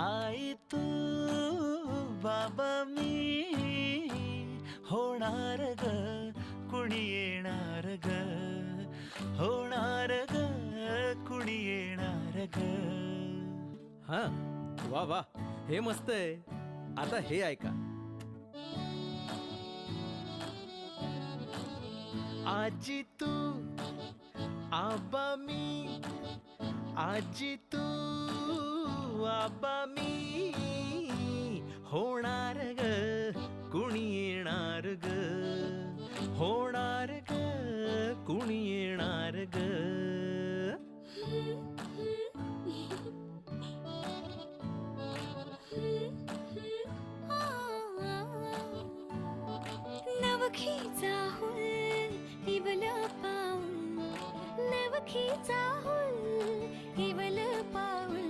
आई तू बाबा मी होणार ग कुणी येणार ग होणार ग कुणी येणार ग. हा वा वा, हे मस्त आहे. आता हे ऐका. आजी तू आबा मी आजी तू आबा मी होणार ग कुणी येणार ग होणार ग कुणी येणार ग. नवखीचा